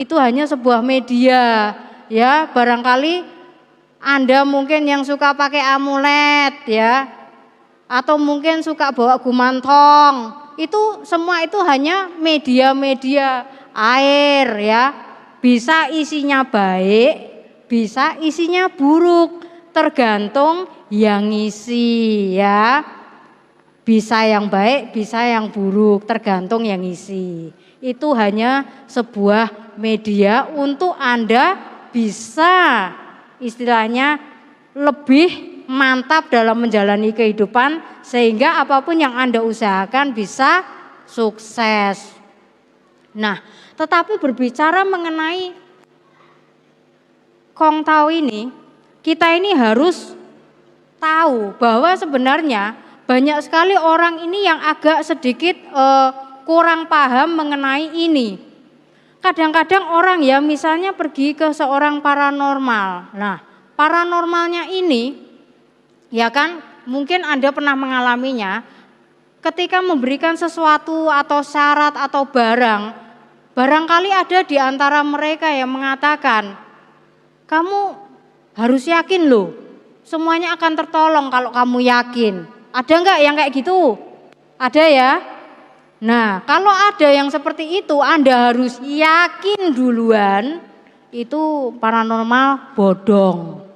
itu hanya sebuah media, ya. Barangkali Anda mungkin yang suka pakai amulet, ya, atau mungkin suka bawa gumantong. Itu semua itu hanya media-media air, ya. Bisa isinya baik, bisa isinya buruk, tergantung yang ngisi, ya. Bisa yang baik, bisa yang buruk, tergantung yang ngisi. Itu hanya sebuah media untuk Anda bisa istilahnya lebih mantap dalam menjalani kehidupan, sehingga apapun yang Anda usahakan bisa sukses. Nah, tetapi berbicara mengenai Kong Tao ini, kita ini harus tahu bahwa sebenarnya banyak sekali orang ini yang agak sedikit kurang paham mengenai ini. Kadang-kadang orang ya misalnya pergi ke seorang paranormal. Nah, paranormalnya ini ya kan mungkin Anda pernah mengalaminya, ketika memberikan sesuatu atau syarat atau barangkali ada di antara mereka yang mengatakan, kamu harus yakin loh, semuanya akan tertolong kalau kamu yakin. Ada enggak yang kayak gitu? Ada ya? Nah, kalau ada yang seperti itu, Anda harus yakin duluan, itu paranormal bodong.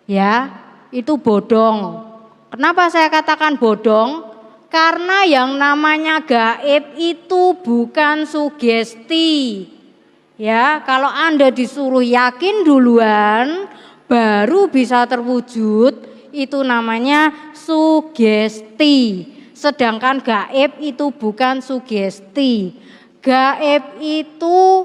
Ya, itu bodong. Kenapa saya katakan bodong? Karena yang namanya gaib itu bukan sugesti. Ya, kalau Anda disuruh yakin duluan, baru bisa terwujud, itu namanya sugesti. Sedangkan gaib itu bukan sugesti. Gaib itu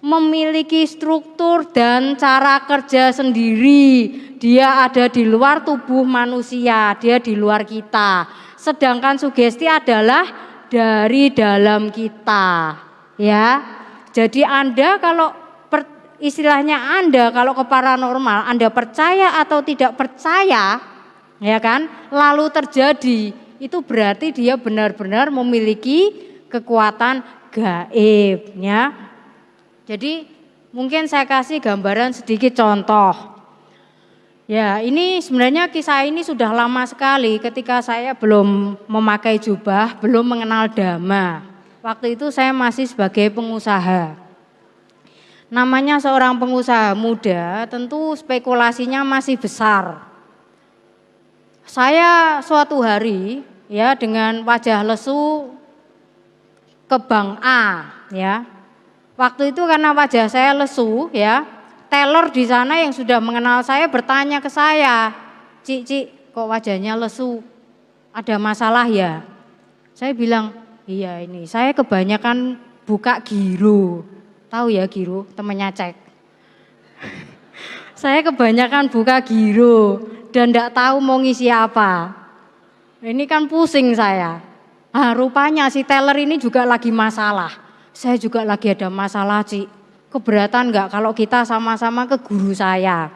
memiliki struktur dan cara kerja sendiri. Dia ada di luar tubuh manusia, dia di luar kita. Sedangkan sugesti adalah dari dalam kita. Ya. Jadi Anda kalau istilahnya Anda kalau ke paranormal, Anda percaya atau tidak percaya, ya kan? Lalu terjadi, itu berarti dia benar-benar memiliki kekuatan gaib, ya. Jadi mungkin saya kasih gambaran sedikit contoh. Ya, ini sebenarnya kisah ini sudah lama sekali ketika saya belum memakai jubah, belum mengenal dhamma. Waktu itu saya masih sebagai pengusaha. Namanya seorang pengusaha muda, tentu spekulasinya masih besar. Saya suatu hari ya dengan wajah lesu ke Bank A, ya. Waktu itu karena wajah saya lesu, ya, teller di sana yang sudah mengenal saya bertanya ke saya, Cik, kok wajahnya lesu? Ada masalah ya? Saya bilang, iya ini, saya kebanyakan buka giro. Tahu ya giro, temennya cek. Saya kebanyakan buka giro dan enggak tahu mau ngisi apa. Ini kan pusing saya. Ah, rupanya si teller ini juga lagi masalah. Saya juga lagi ada masalah, Cik. Keberatan enggak kalau kita sama-sama ke guru saya?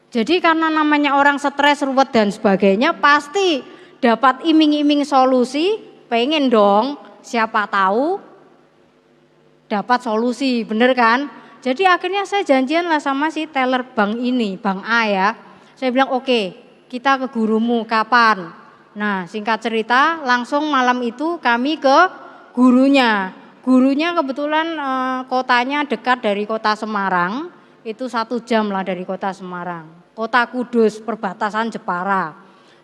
Jadi karena namanya orang stres, ruwet dan sebagainya, pasti dapat iming-iming solusi, pengen dong, siapa tahu dapat solusi, bener kan? Jadi akhirnya saya janjian lah sama si teller bank ini, Bank A ya. Saya bilang oke, kita ke gurumu kapan? Nah singkat cerita langsung malam itu kami ke gurunya. Gurunya kebetulan kotanya dekat dari kota Semarang, itu 1 jam lah dari kota Semarang. Kota Kudus, perbatasan Jepara.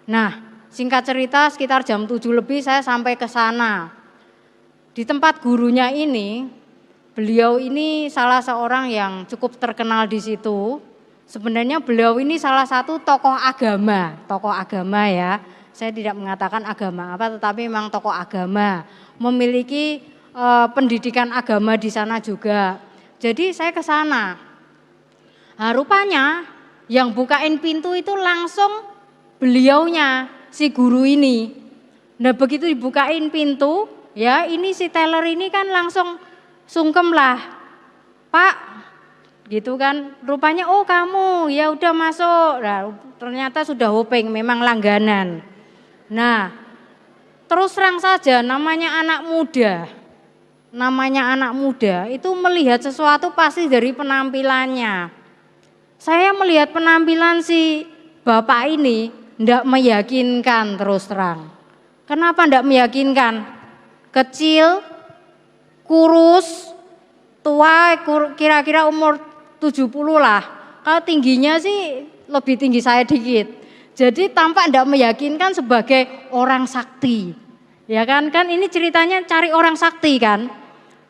Nah singkat cerita sekitar jam 7 lebih saya sampai ke sana. Di tempat gurunya ini, beliau ini salah seorang yang cukup terkenal di situ. Sebenarnya beliau ini salah satu tokoh agama ya. Saya tidak mengatakan agama apa, tetapi memang tokoh agama. Memiliki pendidikan agama di sana juga. Jadi saya ke sana. Nah, rupanya yang bukain pintu itu langsung beliaunya, si guru ini. Nah begitu dibukain pintu, ya ini si teller ini kan langsung sungkem lah, Pak, gitu kan. Rupanya oh kamu, ya udah masuk. Nah, ternyata sudah hoping, memang langganan. Nah, terus terang saja namanya anak muda. namanya anak muda itu melihat sesuatu pasti dari penampilannya. Saya melihat penampilan si bapak ini tidak meyakinkan terus terang. Kenapa tidak meyakinkan? Kecil, kurus, tua, kira-kira umur 70 lah. Kalau tingginya sih lebih tinggi saya dikit. Jadi tampak tidak meyakinkan sebagai orang sakti. Ya kan ini ceritanya cari orang sakti kan.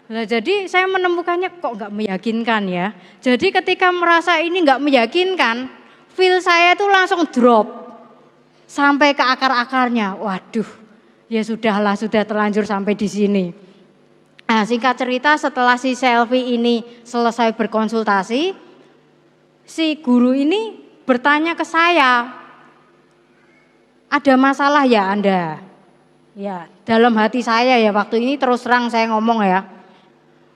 Nah, jadi saya menemukannya kok nggak meyakinkan ya. Jadi ketika merasa ini nggak meyakinkan, feel saya itu langsung drop sampai ke akar-akarnya. Waduh. Ya sudahlah, sudah terlanjur sampai di sini. Nah, singkat cerita setelah si Selvi ini selesai berkonsultasi, si guru ini bertanya ke saya, ada masalah ya Anda? Ya, dalam hati saya ya waktu ini terus terang saya ngomong ya,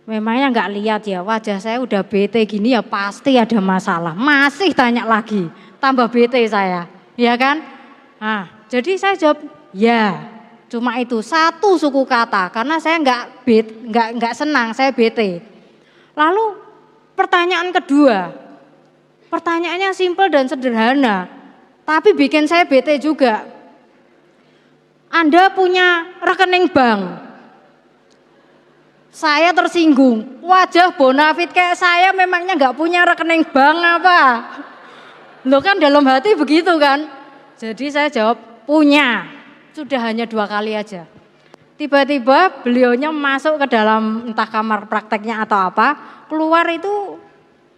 memangnya nggak lihat ya wajah saya udah bete gini ya pasti ada masalah. Masih tanya lagi, tambah bete saya, ya kan? Nah, jadi saya jawab ya. Cuma itu satu suku kata karena saya nggak senang, saya bete. Lalu pertanyaan kedua, pertanyaannya simpel dan sederhana, tapi bikin saya bete juga. Anda punya rekening bank? Saya tersinggung, wajah bonafit kayak saya memangnya nggak punya rekening bank apa? Loh kan dalam hati begitu kan? Jadi saya jawab punya. Sudah hanya 2 kali aja. Tiba-tiba beliaunya masuk ke dalam entah kamar prakteknya atau apa, keluar itu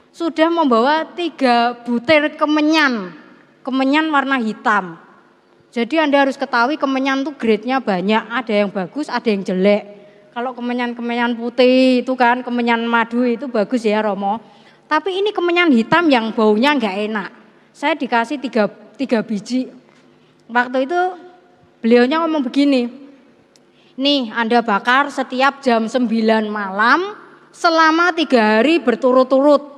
sudah membawa 3 butir kemenyan warna hitam. Jadi Anda harus ketahui kemenyan itu grade-nya banyak, ada yang bagus, ada yang jelek. Kalau kemenyan putih itu kan, kemenyan madu itu bagus ya Romo. Tapi ini kemenyan hitam yang baunya enggak enak. Saya dikasih 3 biji. Waktu itu beliaunya ngomong begini, nih Anda bakar setiap jam 9 malam selama 3 hari berturut-turut.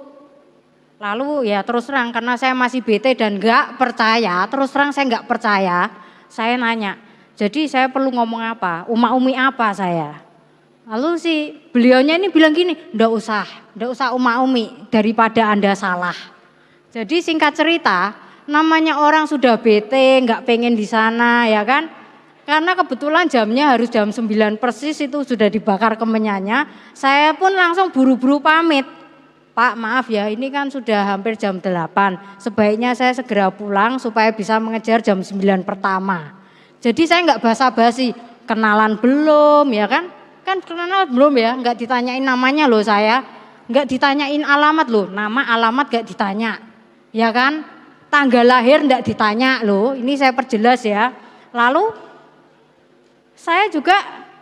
Lalu ya terus terang karena saya masih bete dan enggak percaya, terus terang saya enggak percaya, saya nanya, jadi saya perlu ngomong apa, umi apa saya. Lalu si beliaunya ini bilang gini, enggak usah umi daripada Anda salah. Jadi singkat cerita, namanya orang sudah bete, nggak pengen di sana ya kan. Karena kebetulan jamnya harus jam 9 persis itu sudah dibakar kemenyannya. Saya pun langsung buru-buru pamit. Pak maaf ya ini kan sudah hampir jam 8. Sebaiknya saya segera pulang supaya bisa mengejar jam 9 pertama. Jadi saya nggak basa-basi, kenalan belum ya kan. Kan kenalan belum ya, nggak ditanyain namanya loh saya. Nggak ditanyain alamat loh, nama alamat nggak ditanya. Ya kan. Tanggal lahir enggak ditanya loh, ini saya perjelas ya. Lalu saya juga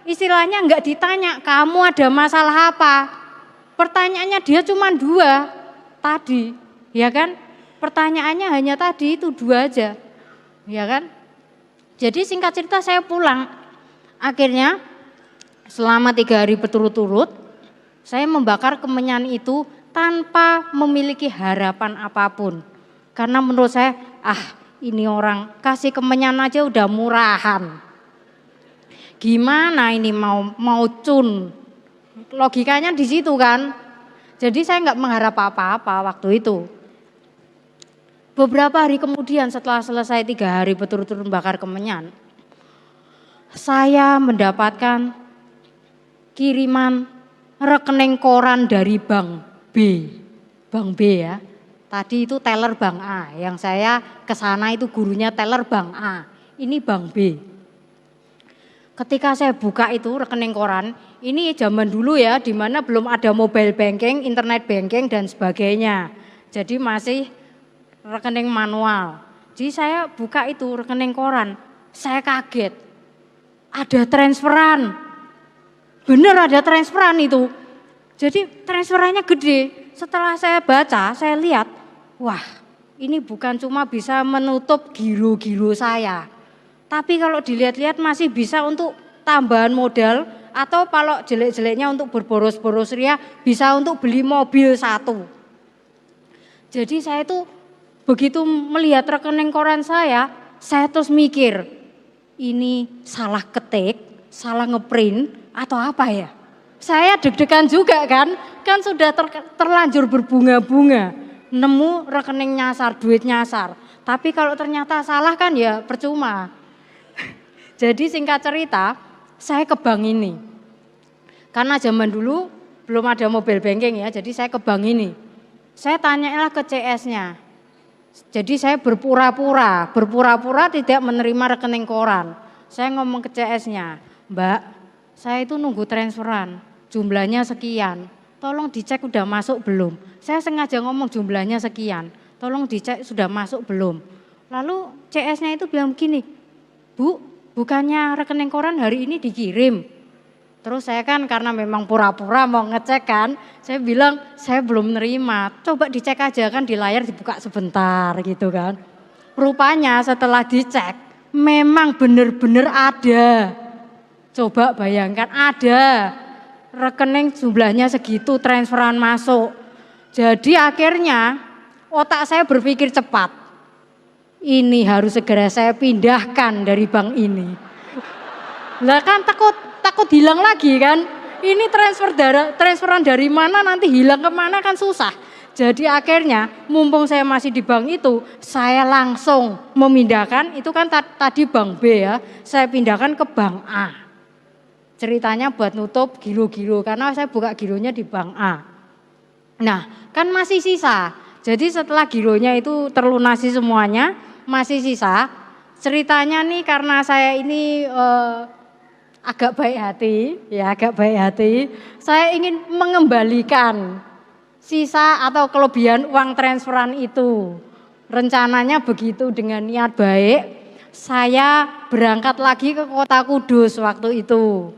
istilahnya enggak ditanya, kamu ada masalah apa? Pertanyaannya dia cuma 2 tadi, ya kan? Pertanyaannya hanya tadi itu 2 aja, ya kan? Jadi singkat cerita saya pulang. Akhirnya selama 3 hari berturut-turut, saya membakar kemenyan itu tanpa memiliki harapan apapun. Karena menurut saya, ini orang kasih kemenyan aja udah murahan. Gimana ini mau cun? Logikanya di situ kan. Jadi saya nggak mengharap apa-apa waktu itu. Beberapa hari kemudian setelah selesai 3 hari berturut-turut bakar kemenyan, saya mendapatkan kiriman rekening koran dari Bank B ya. Tadi itu teller Bank A, yang saya ke sana itu gurunya teller Bank A. Ini Bank B. Ketika saya buka itu rekening koran, ini zaman dulu ya, di mana belum ada mobile banking, internet banking dan sebagainya. Jadi masih rekening manual. Jadi saya buka itu rekening koran, saya kaget. Ada transferan. Bener ada transferan itu. Jadi transferannya gede. Setelah saya baca, saya lihat, wah ini bukan cuma bisa menutup giro-giro saya. Tapi kalau dilihat-lihat masih bisa untuk tambahan modal atau kalau jelek-jeleknya untuk berboros-boros ria bisa untuk beli mobil 1. Jadi saya itu begitu melihat rekening koran saya terus mikir ini salah ketik, salah ngeprint atau apa ya. Saya deg-degan juga kan sudah terlanjur berbunga-bunga, nemu rekening nyasar, duit nyasar. Tapi kalau ternyata salah kan ya percuma. Jadi singkat cerita, saya ke bank ini. Karena zaman dulu belum ada mobile banking ya, jadi saya ke bank ini. Saya tanyalah ke CS-nya. Jadi saya berpura-pura tidak menerima rekening koran. Saya ngomong ke CS-nya, "Mbak, saya itu nunggu transferan, jumlahnya sekian. Tolong dicek udah masuk belum?" Saya sengaja ngomong jumlahnya sekian, tolong dicek sudah masuk belum. Lalu CS-nya itu bilang begini, "Bu, bukannya rekening koran hari ini dikirim?" Terus saya kan karena memang pura-pura mau ngecek kan, saya bilang saya belum nerima, coba dicek aja kan di layar dibuka sebentar gitu kan. Rupanya setelah dicek memang benar-benar ada. Coba bayangkan ada rekening jumlahnya segitu transferan masuk. Jadi akhirnya otak saya berpikir cepat. Ini harus segera saya pindahkan dari bank ini. Lah kan takut hilang lagi kan. Ini transferan dari mana nanti hilang kemana kan susah. Jadi akhirnya mumpung saya masih di bank itu, saya langsung memindahkan, itu kan tadi bank B ya, saya pindahkan ke bank A. Ceritanya buat nutup giro-giro karena saya buka gironya di bank A. Nah kan masih sisa, jadi setelah gironya itu terlunasi semuanya, masih sisa. Ceritanya nih karena saya ini agak baik hati, saya ingin mengembalikan sisa atau kelebihan uang transferan itu. Rencananya begitu dengan niat baik, saya berangkat lagi ke kota Kudus waktu itu.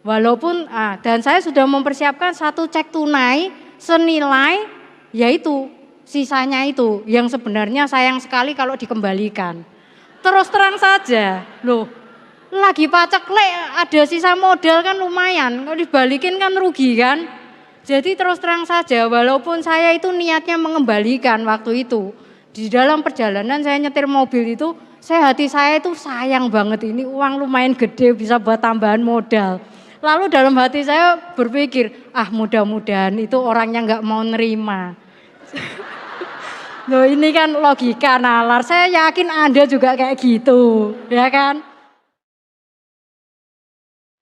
Walaupun, dan saya sudah mempersiapkan satu cek tunai senilai yaitu sisanya itu yang sebenarnya sayang sekali kalau dikembalikan. Terus terang saja, loh. Lagi paceklik ada sisa modal kan lumayan, kalau dibalikin kan rugi kan. Jadi terus terang saja walaupun saya itu niatnya mengembalikan waktu itu. Di dalam perjalanan saya nyetir mobil itu, hati saya itu sayang banget ini uang lumayan gede bisa buat tambahan modal. Lalu dalam hati saya berpikir, mudah-mudahan itu orangnya nggak mau nerima. Loh ini kan logika nalar, saya yakin Anda juga kayak gitu, ya kan?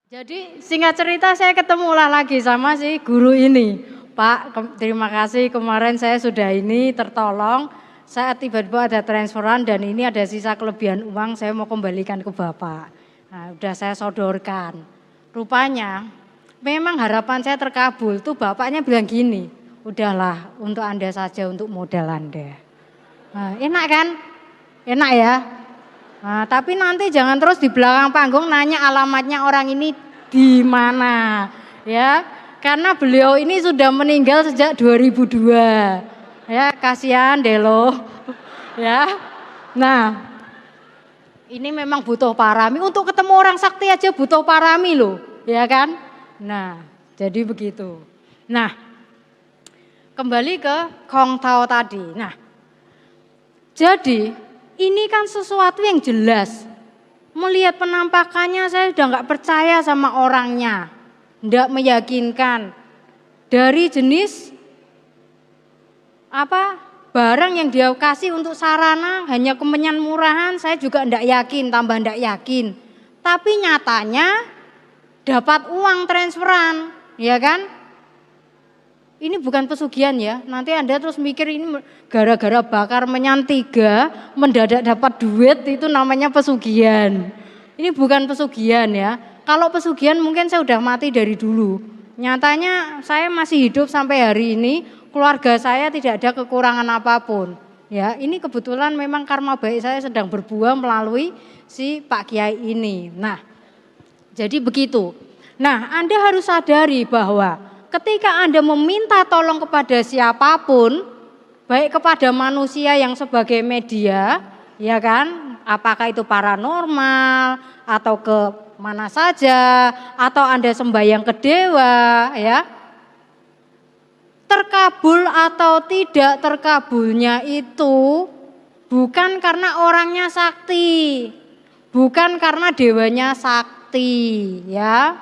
Jadi singkat cerita saya ketemulah lagi sama si guru ini. "Pak, terima kasih kemarin saya sudah ini tertolong. Saat tiba-tiba ada transferan dan ini ada sisa kelebihan uang saya mau kembalikan ke Bapak." Nah, udah saya sodorkan. Rupanya memang harapan saya terkabul. Tuh bapaknya bilang gini, "Udahlah untuk Anda saja untuk modal Anda." Nah, enak kan? Enak ya? Nah, tapi nanti jangan terus di belakang panggung nanya alamatnya orang ini di mana, ya. Karena beliau ini sudah meninggal sejak 2002. Ya, kasihan deh loh. Ya. Nah, ini memang butuh parami. Untuk ketemu orang sakti aja butuh parami loh, ya kan? Nah, jadi begitu. Nah, kembali ke Kong Tao tadi. Nah, jadi ini kan sesuatu yang jelas. Melihat penampakannya saya sudah nggak percaya sama orangnya. Nggak meyakinkan. Dari jenis barang yang dia kasih untuk sarana hanya kemenyan murahan, saya juga nggak yakin, tambah nggak yakin. Tapi nyatanya dapat uang transferan, ya kan? Ini bukan pesugihan ya, nanti Anda terus mikir ini gara-gara bakar menyan 3 mendadak dapat duit itu namanya pesugihan. Ini bukan pesugihan ya, kalau pesugihan mungkin saya udah mati dari dulu. Nyatanya saya masih hidup sampai hari ini, keluarga saya tidak ada kekurangan apapun. Ya, ini kebetulan memang karma baik saya sedang berbuah melalui si Pak Kiai ini. Nah, jadi begitu. Nah, Anda harus sadari bahwa ketika Anda meminta tolong kepada siapapun, baik kepada manusia yang sebagai media, ya kan, apakah itu paranormal atau ke mana saja, atau Anda sembahyang ke dewa, ya, terkabul atau tidak terkabulnya itu bukan karena orangnya sakti, bukan karena dewanya sakti, ya.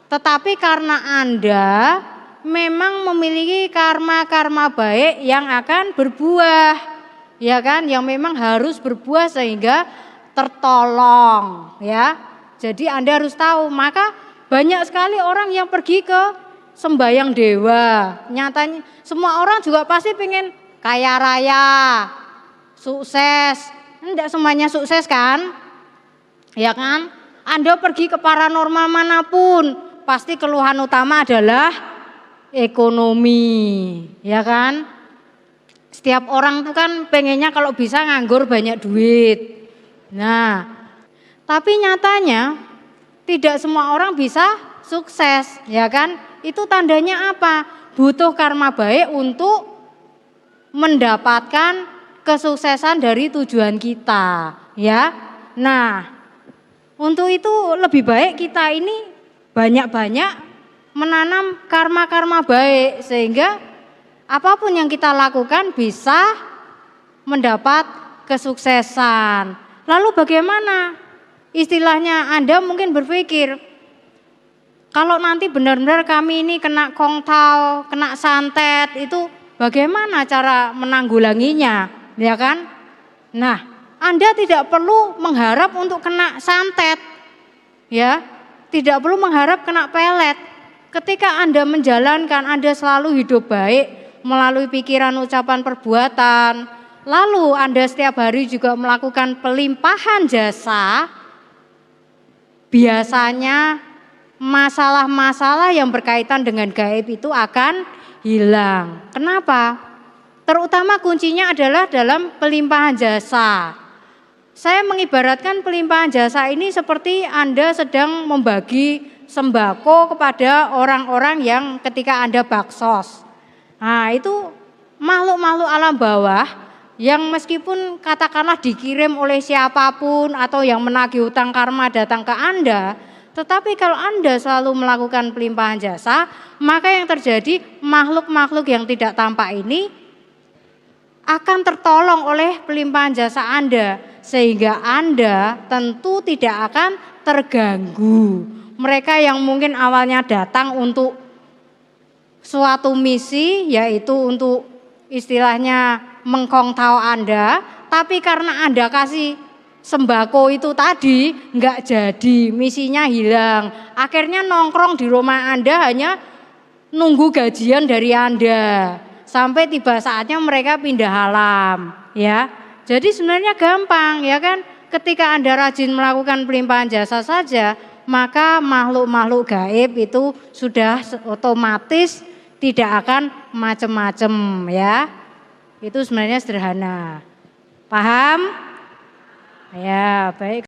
Tetapi karena Anda memang memiliki karma-karma baik yang akan berbuah, ya kan? Yang memang harus berbuah sehingga tertolong, ya. Jadi Anda harus tahu, maka banyak sekali orang yang pergi ke sembayang dewa. Nyatanya semua orang juga pasti pengen kaya raya, sukses. Enggak semuanya sukses kan? Ya kan? Anda pergi ke paranormal manapun, pasti keluhan utama adalah ekonomi, ya kan? Setiap orang tuh kan pengennya kalau bisa nganggur banyak duit. Nah, tapi nyatanya tidak semua orang bisa sukses, ya kan? Itu tandanya apa? Butuh karma baik untuk mendapatkan kesuksesan dari tujuan kita, ya. Nah, untuk itu lebih baik kita ini banyak-banyak menanam karma-karma baik sehingga apapun yang kita lakukan bisa mendapat kesuksesan. Lalu bagaimana? Istilahnya Anda mungkin berpikir, kalau nanti benar-benar kami ini kena kongtau, kena santet, itu bagaimana cara menanggulanginya, ya kan? Nah, Anda tidak perlu mengharap untuk kena santet, ya, tidak perlu mengharap kena pelet. Ketika Anda menjalankan, Anda selalu hidup baik melalui pikiran, ucapan, perbuatan, lalu Anda setiap hari juga melakukan pelimpahan jasa, biasanya masalah-masalah yang berkaitan dengan gaib itu akan hilang. Kenapa? Terutama kuncinya adalah dalam pelimpahan jasa. Saya mengibaratkan pelimpahan jasa ini seperti Anda sedang membagi sembako kepada orang-orang yang ketika Anda baksos. Nah, itu makhluk-makhluk alam bawah yang meskipun katakanlah dikirim oleh siapapun atau yang menagih hutang karma datang ke Anda, tetapi kalau Anda selalu melakukan pelimpahan jasa, maka yang terjadi makhluk-makhluk yang tidak tampak ini akan tertolong oleh pelimpahan jasa Anda, sehingga Anda tentu tidak akan terganggu. Mereka yang mungkin awalnya datang untuk suatu misi, yaitu untuk istilahnya mengkongtau Anda, tapi karena Anda kasih sembako itu tadi nggak jadi, misinya hilang. Akhirnya nongkrong di rumah Anda hanya nunggu gajian dari Anda. Sampai tiba saatnya mereka pindah alam, ya. Jadi sebenarnya gampang, ya kan? Ketika Anda rajin melakukan pelimpahan jasa saja, maka makhluk-makhluk gaib itu sudah otomatis tidak akan macam-macam, ya. Itu sebenarnya sederhana. Paham? Ya, baik.